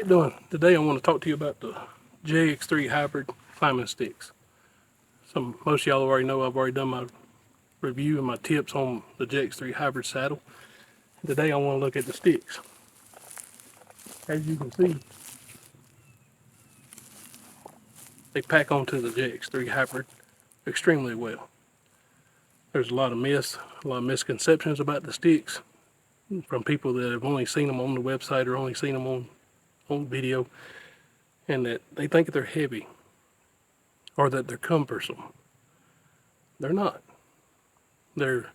How you doing? Today I want to talk to you about the JX3 Hybrid climbing sticks. Most of y'all already know I've already done my review and my tips on the JX3 Hybrid saddle. Today I want to look at the sticks. As you can see, they pack onto the JX3 Hybrid extremely well. There's a lot of misconceptions about the sticks from people that have only seen them on the website or only seen them on video, and that they think they're heavy or that they're cumbersome. They're not. The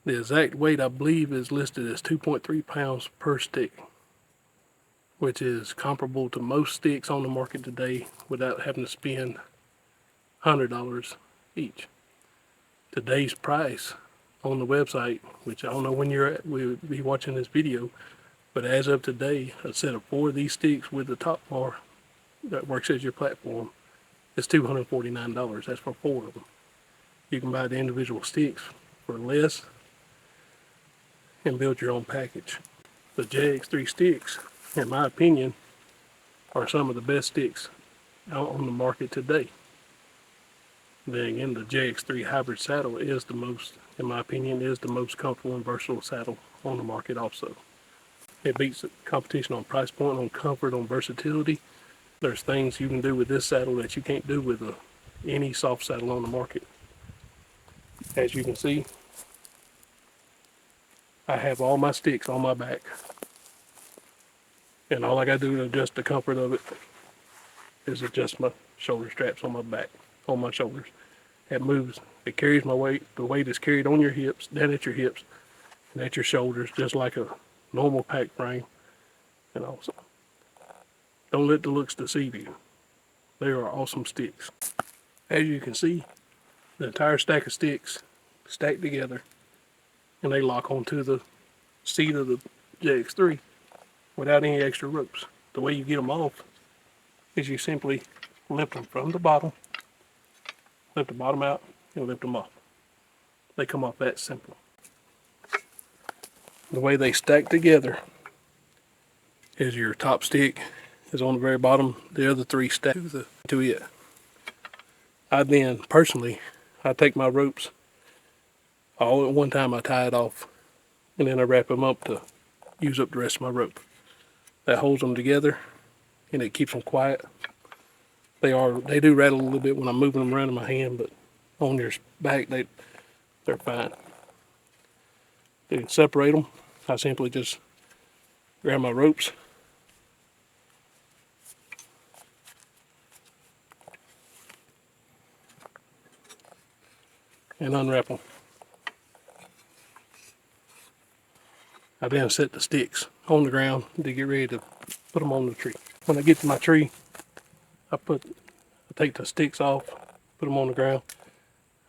exact weight, I believe, is listed as 2.3 pounds per stick, which is comparable to most sticks on the market today without having to spend $100 each. Today's price on the website, which I don't know when we'll be watching this video, but as of today, a set of 4 of these sticks with the top bar that works as your platform is $249. That's for 4 of them. You can buy the individual sticks for less and build your own package. The JX3 sticks, in my opinion, are some of the best sticks out on the market today. Then again, the JX3 Hybrid saddle is the most, in my opinion, is the most comfortable and versatile saddle on the market also. It beats the competition on price point, on comfort, on versatility. There's things you can do with this saddle that you can't do with any soft saddle on the market. As you can see, I have all my sticks on my back, and all I gotta do to adjust the comfort of it is adjust my shoulder straps on my back, on my shoulders. It moves, it carries my weight. The weight is carried on your hips, down at your hips, and at your shoulders, just like a normal pack frame. And also, don't let the looks deceive you. They are awesome sticks. As you can see, the entire stack of sticks stacked together, and they lock onto the seat of the JX3 without any extra ropes. The way you get them off is you simply lift them from the bottom, lift the bottom out, and lift them off. They come off that simple. The way they stack together is your top stick is on the very bottom, the other 3 stack to it. I then, personally, I take my ropes all at one time, I tie it off, and then I wrap them up to use up the rest of my rope. That holds them together, and it keeps them quiet. They do rattle a little bit when I'm moving them around in my hand, but on your back, they're fine. To separate them, I simply just grab my ropes, and unwrap them. I then set the sticks on the ground to get ready to put them on the tree. When I get to my tree, I take the sticks off, put them on the ground.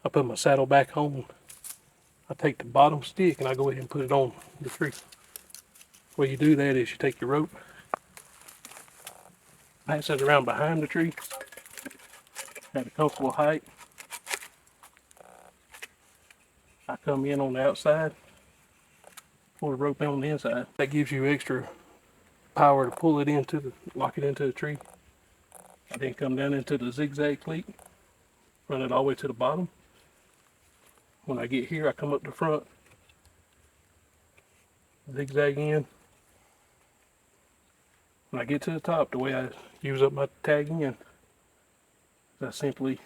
I put my saddle back on. I take the bottom stick and I go ahead and put it on the tree. The way you do that is you take your rope, pass it around behind the tree at a comfortable height. I come in on the outside, pull the rope in on the inside. That gives you extra power to pull it lock it into the tree. I then come down into the zigzag cleat, run it all the way to the bottom. When I get here, I come up the front, zigzag in. When I get to the top, the way I use up my tag in, I simply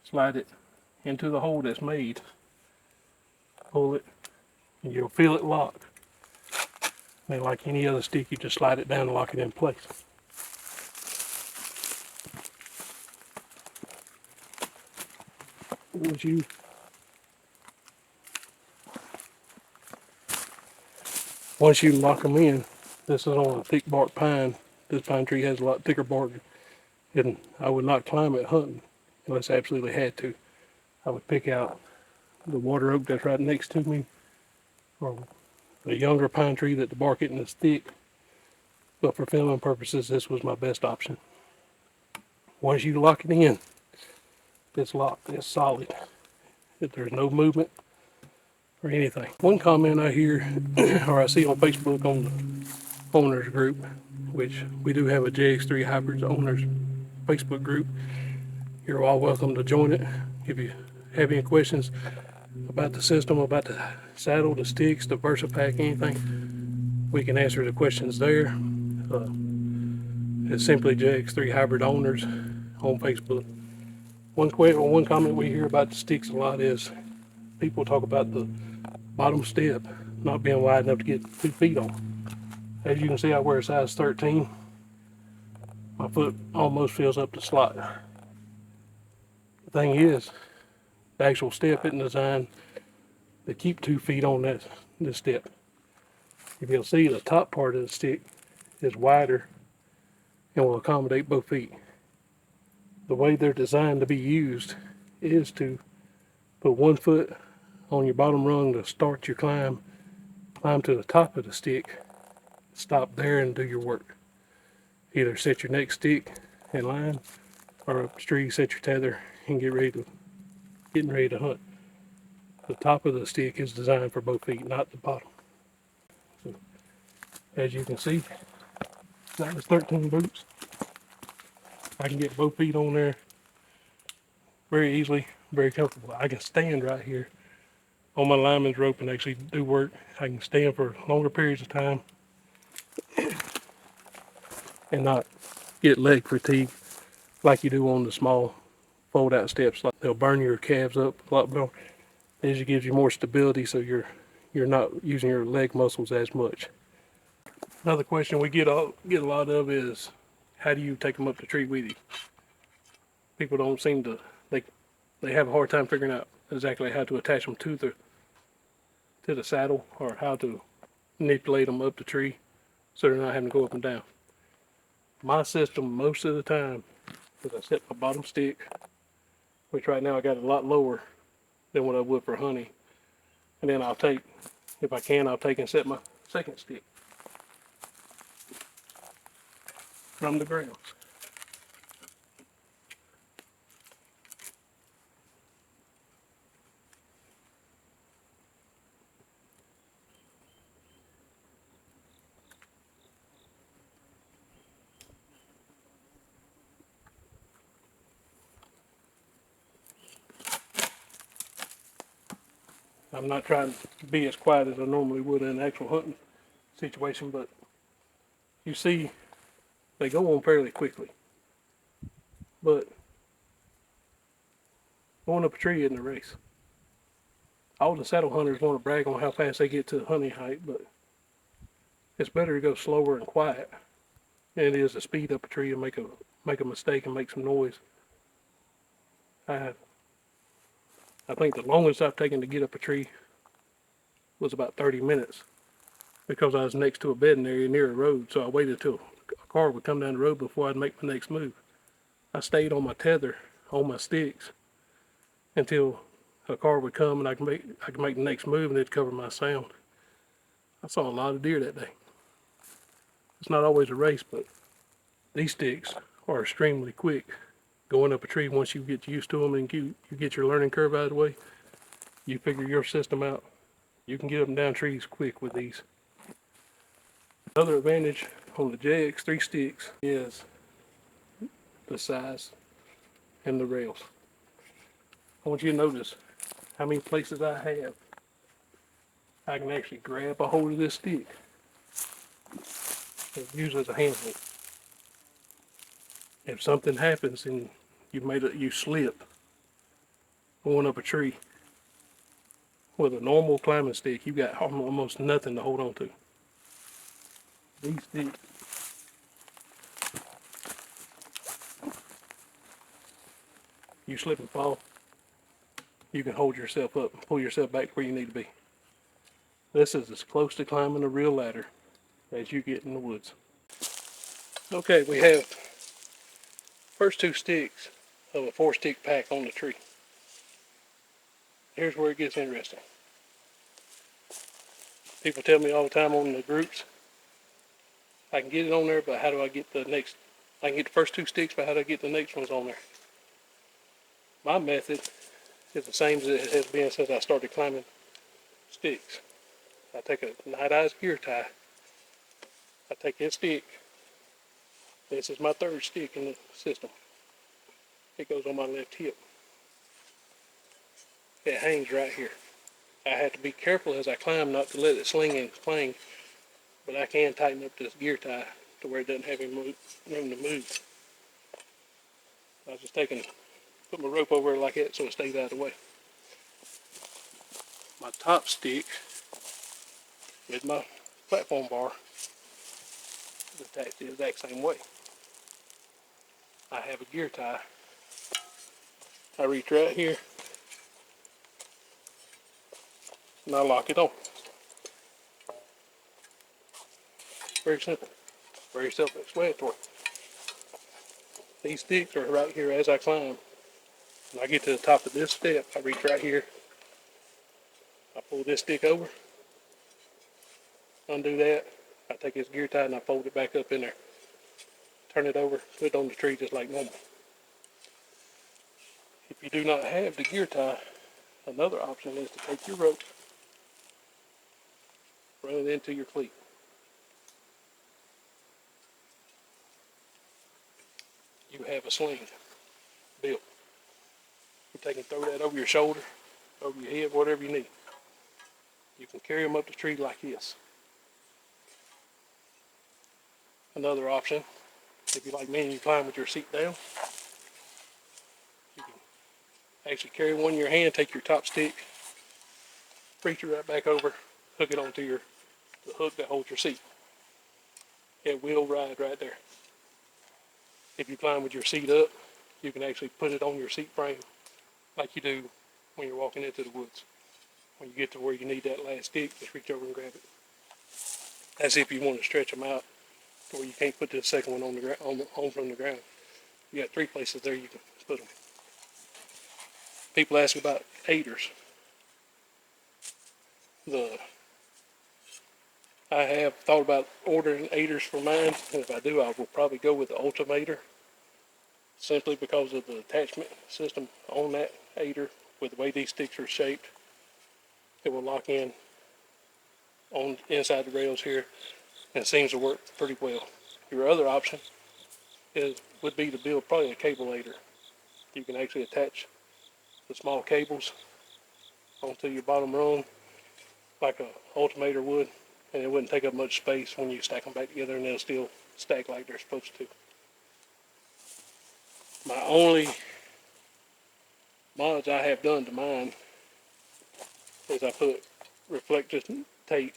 slide it into the hole that's made, pull it, and you'll feel it lock. And like any other stick, you just slide it down and lock it in place. Once you lock them in, this is on a thick bark pine. This pine tree has a lot thicker bark, and I would not climb it hunting unless I absolutely had to. I would pick out the water oak that's right next to me, or a younger pine tree that the bark isn't as thick. But for filming purposes, this was my best option. Once you lock it in, it's locked, it's solid. There's no movement or anything. One comment I hear or I see on Facebook owners group, which we do have a JX3 Hybrids owners Facebook group. You're all welcome to join it. If you have any questions about the system, about the saddle, the sticks, the VersaPack, anything, we can answer the questions there. It's simply JX3 Hybrid Owners on Facebook. One comment we hear about the sticks a lot is people talk about the bottom step not being wide enough to get 2 feet on. As you can see, I wear a size 13. My foot almost fills up the slot. The thing is, the actual step isn't designed to keep 2 feet on this step. If you'll see, the top part of the stick is wider and will accommodate both feet. The way they're designed to be used is to put 1 foot on your bottom rung to start your climb to the top of the stick, stop there and do your work. Either set your next stick in line, or up the tree, set your tether and getting ready to hunt. The top of the stick is designed for both feet, not the bottom. So, as you can see, that was 13 boots. I can get both feet on there very easily, very comfortable. I can stand right here on my lineman's rope and actually do work. I can stand for longer periods of time and not get leg fatigue like you do on the small fold out steps. Like, they'll burn your calves up a lot more. It just gives you more stability, so you're not using your leg muscles as much. Another question we get a lot of is, how do you take them up the tree with you? People don't seem to, they have a hard time figuring out exactly how to attach them to the saddle, or how to manipulate them up the tree so they're not having to go up and down. My system most of the time is I set my bottom stick, which right now I got a lot lower than what I would for hunting, and then I'll take, if I can, I'll take and set my second stick from the ground. I'm not trying to be as quiet as I normally would in an actual hunting situation, but you see, they go on fairly quickly. But going up a tree isn't a race. All the saddle hunters want to brag on how fast they get to the hunting height, but it's better to go slower and quiet than it is to speed up a tree and make a mistake and make some noise. I think the longest I've taken to get up a tree was about 30 minutes, because I was next to a bedding area near a road, so I waited till a car would come down the road before I'd make my next move. I stayed on my tether, on my sticks, until a car would come and I could make the next move and it'd cover my sound. I saw a lot of deer that day. It's not always a race, but these sticks are extremely quick going up a tree. Once you get used to them and you get your learning curve out of the way, you figure your system out, you can get up and down trees quick with these. Another advantage on the JX3 sticks is the size and the rails. I want you to notice how many places I have. I can actually grab a hold of this stick and use it as a handhold. If something happens and you slip going up a tree, with a normal climbing stick, you got almost nothing to hold on to. These sticks, you slip and fall, you can hold yourself up and pull yourself back to where you need to be. This is as close to climbing a real ladder as you get in the woods. Okay, we have first 2 sticks of a 4-stick pack on the tree. Here's where it gets interesting. People tell me all the time on the groups, I can get it on there, but how do I get the next? I can get the first 2 sticks, but how do I get the next ones on there? My method is the same as it has been since I started climbing sticks. I take a Night Eyes gear tie I take this stick. This is my third stick in the system. It goes on my left hip. It hangs right here. I have to be careful as I climb not to let it sling and clang, but I can tighten up this gear tie to where it doesn't have any room to move. I was just put my rope over it like that so it stays out of the way. My top stick is my platform bar. It's attached the exact same way. I have a gear tie. I reach right here and I lock it on. Very simple. Very self-explanatory. These sticks are right here as I climb. When I get to the top of this step, I reach right here. I pull this stick over, undo that. I take this gear tie and I fold it back up in there. Turn it over, put it on the tree just like normal. If you do not have the gear tie, another option is to take your rope, run it into your cleat. You have a sling built. You take and throw that over your shoulder, over your head, whatever you need. You can carry them up the tree like this. Another option, if you like me and you climb with your seat down, you can actually carry one in your hand, take your top stick, reach it right back over, hook it onto the hook that holds your seat. It will ride right there. If you climb with your seat up, you can actually put it on your seat frame like you do when you're walking into the woods. When you get to where you need that last stick, just reach over and grab it. That's if you want to stretch them out to where you can't put the second one on the ground, on from the ground. You got 3 places there you can put them. People ask about aiders. I have thought about ordering aiders for mine, and if I do, I will probably go with the Ultimator, simply because of the attachment system on that aider. With the way these sticks are shaped, it will lock in on inside the rails here, and it seems to work pretty well. Your other option would be to build probably a cable aider. You can actually attach the small cables onto your bottom rung like a Ultimator would, and it wouldn't take up much space when you stack them back together, and they'll still stack like they're supposed to. My only mods I have done to mine is I put reflective tape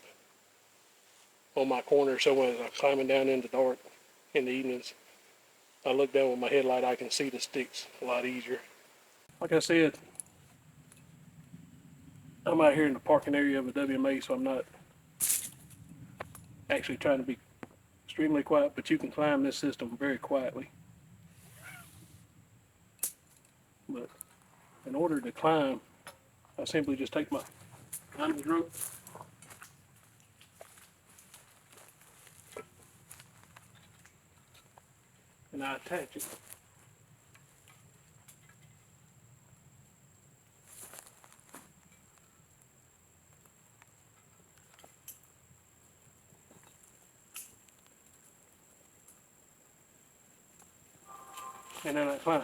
on my corner, so when I'm climbing down in the dark in the evenings, I look down with my headlight, I can see the sticks a lot easier. Like I said, I'm out here in the parking area of a WMA, so I'm not actually trying to be extremely quiet, but you can climb this system very quietly. But in order to climb, I simply just take my climbing rope and I attach it. And then I climb.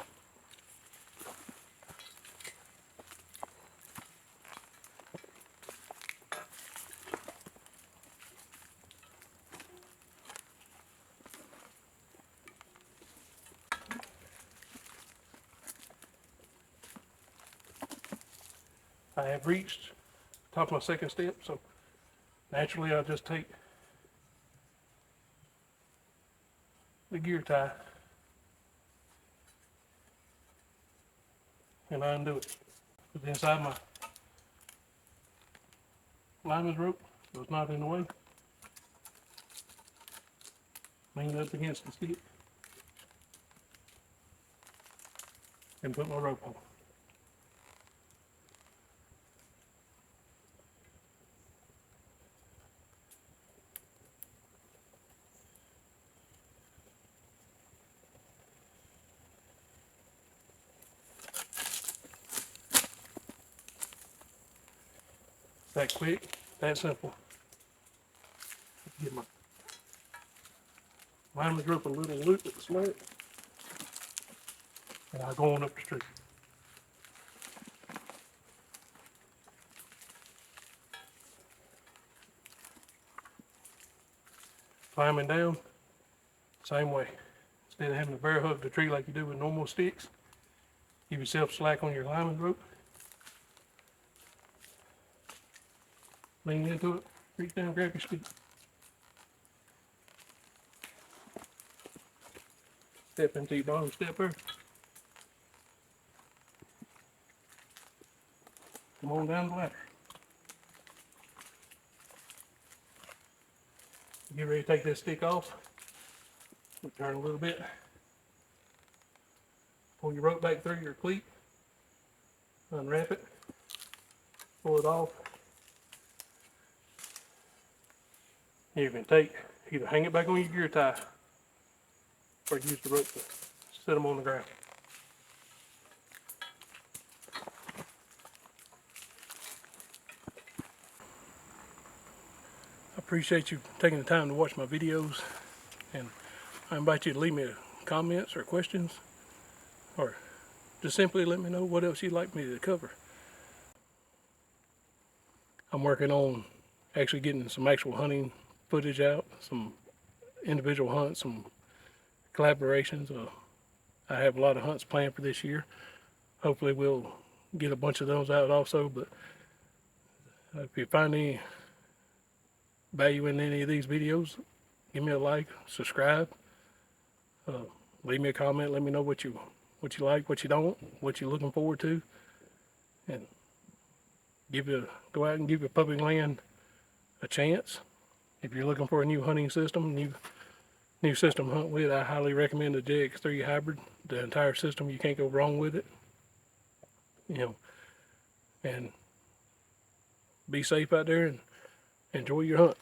I have reached the top of my second step, so naturally I'll just take the gear tie and I undo it. Put it inside my lineman's rope so it's not in the way. Lean up against the stick and put my rope on. That quick, that simple. Get my Lineman's rope a little loop at the slant, and I'll go on up the street. Climbing down, same way. Instead of having to bear hug the tree like you do with normal sticks, give yourself slack on your lineman rope. Lean into it, reach down, grab your stick. Step into your bottom step there. Come on down the ladder. Get ready to take this stick off. Turn a little bit. Pull your rope back through your cleat. Unwrap it. Pull it off. You can either hang it back on your gear tie or use the rope to set them on the ground. I appreciate you taking the time to watch my videos, and I invite you to leave me comments or questions, or just simply let me know what else you'd like me to cover. I'm working on actually getting some actual hunting footage out, some individual hunts, some collaborations. I have a lot of hunts planned for this year. Hopefully we'll get a bunch of those out also, but if you find any value in any of these videos, give me a like, subscribe, leave me a comment, let me know what you like, what you don't, what you're looking forward to, and go out and give your public land a chance. If you're looking for a new hunting system, new system to hunt with, I highly recommend the JX3 Hybrid. The entire system, you can't go wrong with it. And be safe out there and enjoy your hunt.